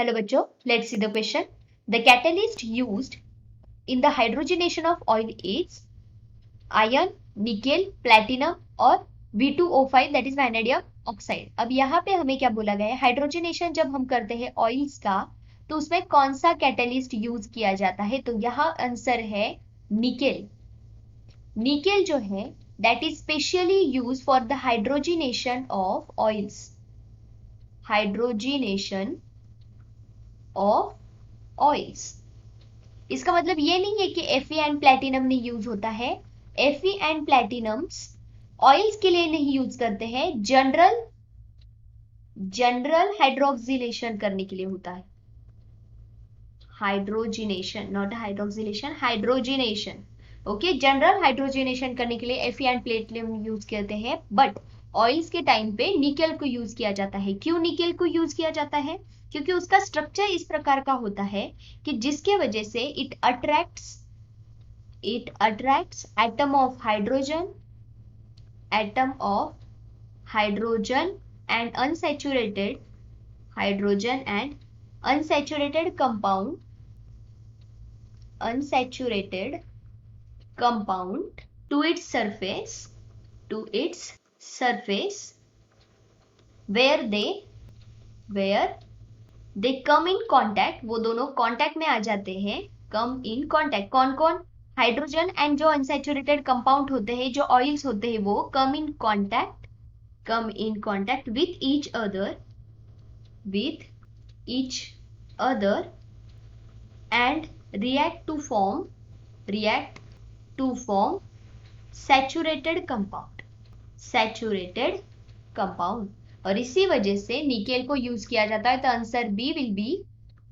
Hello बच्चों, let's see the question. The catalyst used in the hydrogenation of oil is iron, nickel, platinum और V2O5 that is vanadium oxide. अब यहाँ पे हमें क्या बोला गया है, हाइड्रोजनेशन जब हम करते हैं ऑयल्स का तो उसमें कौन सा कैटेलिस्ट यूज किया जाता है, तो यहाँ आंसर है निकेल. निकेल जो है that is specially used for the hydrogenation of oils. Hydrogenation of oils. इसका मतलब ये नहीं है कि Fe एंड प्लेटिनम नहीं यूज होता है. Fe एंड प्लेटिनम्स ऑयल्स के लिए नहीं यूज करते हैं, जनरल हाइड्रोक्सिलेशन करने के लिए होता है. Hydrogenation, not hydroxylation, hydrogenation. Okay, general hydrogenation करने के लिए Fe एंड प्लेटिनम यूज करते हैं, बट ऑयल्स के टाइम पे निकेल को यूज किया जाता है. क्यों निकेल को यूज किया जाता है? क्योंकि उसका स्ट्रक्चर इस प्रकार का होता है कि जिसके वजह से it attracts atom of hydrogen and unsaturated compound to its surface where they come in contact. वो दोनों कांटेक्ट में आ जाते हैं. कम इन कॉन्टैक्ट, कौन कौन? हाइड्रोजन एंड जो अनसैचुरेटेड कंपाउंड होते हैं, जो ऑयल्स होते हैं, वो come in contact with each other and react to form saturated compound. और इसी वजह से निकेल को यूज किया जाता है. तो answer B will be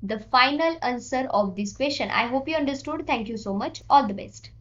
the final answer of this question. I hope you understood. Thank you so much. All the best.